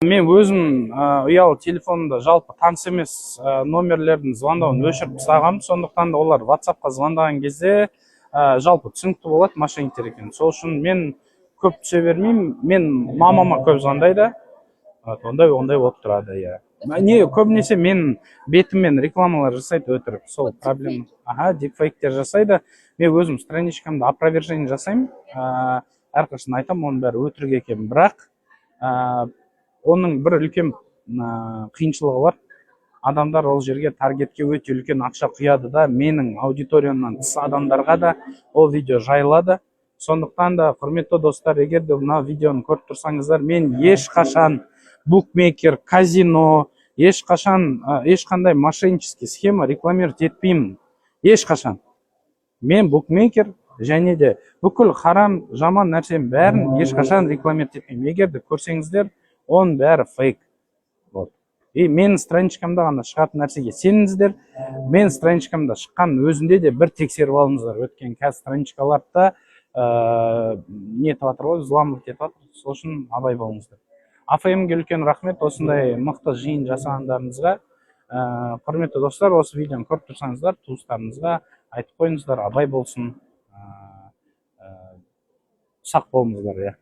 Мен өзім ұялы телефонда жалпы таныс емес номерлердің звондауын өшіріп тастағанмын. Сондықтан да олар WhatsApp-қа звондаған кезде жалпы түсінікті болады мошенниктер екен. Сол үшін мен көп түсе бермеймін. Мен мамама көп звондайды. Ондай болып тұрады, иә. Не көбінесе мен бетіммен рекламалар жасайды өтірік. Сол проблема. Дипфейктер жасайды. Мен өзім страничкамда опровержение жасаймын. Әрқашан айтамын, оның бәрі өтірік екен. Бірақ оның бір үлкен қиыншылығы бар. Адамдар ол жерге таргетке өте үлкен ақша құяды да, менің аудиториямнан тыс адамдарға да ол видео жайылады. Сондықтан да, құрметті достар, егер де мына видеоны көріп тұрсаңыздар, мен ешқашан букмекер, казино, ешқандай мошеннический схема рекламировать етпеймін. Ешқашан. Мен букмекер және де бүкіл харам, жаман нәрсенің бәрін ешқашан рекламировать етпеймін. Егер де көрсеңіздер, оның бәрі фейк. Менің страничкамда ғана шығатын нәрсеге сеніңіздер. Мен страничкамда шыққан өзінде де бір тексеріп алыңыздар. Өткен қазір страничкаларда не етіп жатыр ғой, взламывать етіп жатыр. Сол үшін абай болыңыздар. АФМ-ге үлкен рахмет осындай мықты жиын жасағандарыңызға. Құрметті достар, осы видеоны көріп тұрсаңыздар, туыстарыңызға айтып қойыңыздар, абай болсын, сақ болыңыздар.